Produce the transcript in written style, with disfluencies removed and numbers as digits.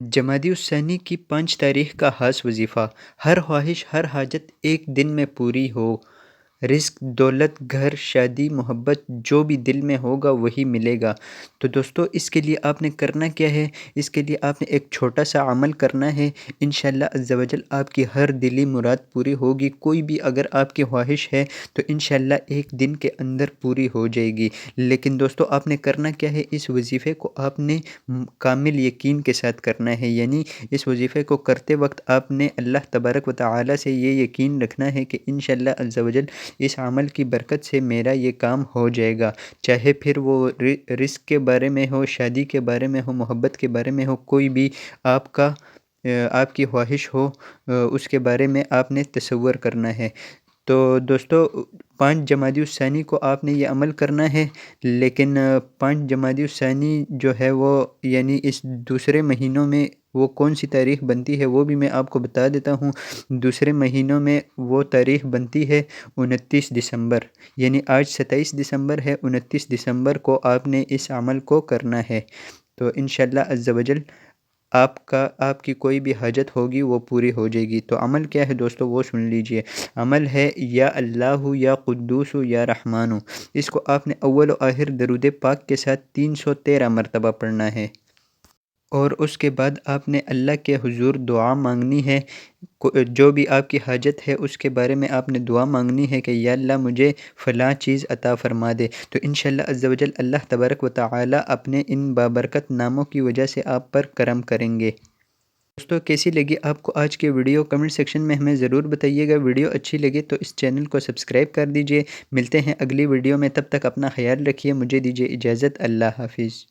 جمادی الثانی کی 5 تاریخ کا خاص وظیفہ: ہر خواہش ہر حاجت ایک دن میں پوری ہو۔ رزق، دولت، گھر، شادی، محبت جو بھی دل میں ہوگا وہی ملے گا۔ تو دوستو اس کے لیے آپ نے کرنا کیا ہے؟ اس کے لیے آپ نے ایک چھوٹا سا عمل کرنا ہے۔ انشاءاللہ عز و جل آپ کی ہر دلی مراد پوری ہوگی۔ کوئی بھی اگر آپ کی خواہش ہے تو انشاءاللہ ایک دن کے اندر پوری ہو جائے گی۔ لیکن دوستو آپ نے کرنا کیا ہے؟ اس وظیفے کو آپ نے کامل یقین کے ساتھ کرنا ہے، یعنی اس وظیفے کو کرتے وقت آپ نے اللہ تبارک و تعالی سے یہ یقین رکھنا ہے کہ انشاءاللہ عز و جل اس عمل کی برکت سے میرا یہ کام ہو جائے گا، چاہے پھر وہ رزق کے بارے میں ہو، شادی کے بارے میں ہو، محبت کے بارے میں ہو، کوئی بھی آپ کی خواہش ہو، اس کے بارے میں آپ نے تصور کرنا ہے۔ تو دوستو 5 جمادی الثانی کو آپ نے یہ عمل کرنا ہے، لیکن 5 جمادی الثانی جو ہے وہ یعنی اس دوسرے مہینوں میں وہ کون سی تاریخ بنتی ہے وہ بھی میں آپ کو بتا دیتا ہوں۔ دوسرے مہینوں میں وہ تاریخ بنتی ہے 29 دسمبر، یعنی آج 27 دسمبر ہے، 29 دسمبر کو آپ نے اس عمل کو کرنا ہے۔ تو انشاءاللہ عز و جل آپ کی کوئی بھی حاجت ہوگی وہ پوری ہو جائے گی۔ تو عمل کیا ہے دوستو وہ سن لیجئے۔ عمل ہے یا اللہ یا قدوس یا رحمان۔ اس کو آپ نے اول و آخر درود پاک کے ساتھ 313 مرتبہ پڑھنا ہے، اور اس کے بعد آپ نے اللہ کے حضور دعا مانگنی ہے۔ جو بھی آپ کی حاجت ہے اس کے بارے میں آپ نے دعا مانگنی ہے کہ یا اللہ مجھے فلاں چیز عطا فرما دے، تو انشاءاللہ عز و جل اللہ تبارک و تعالی اپنے ان بابرکت ناموں کی وجہ سے آپ پر کرم کریں گے۔ دوستو کیسی لگی آپ کو آج کی ویڈیو؟ کمنٹ سیکشن میں ہمیں ضرور بتائیے گا۔ ویڈیو اچھی لگے تو اس چینل کو سبسکرائب کر دیجئے۔ ملتے ہیں اگلی ویڈیو میں، تب تک اپنا خیال رکھیے، مجھے دیجئے اجازت، اللہ حافظ۔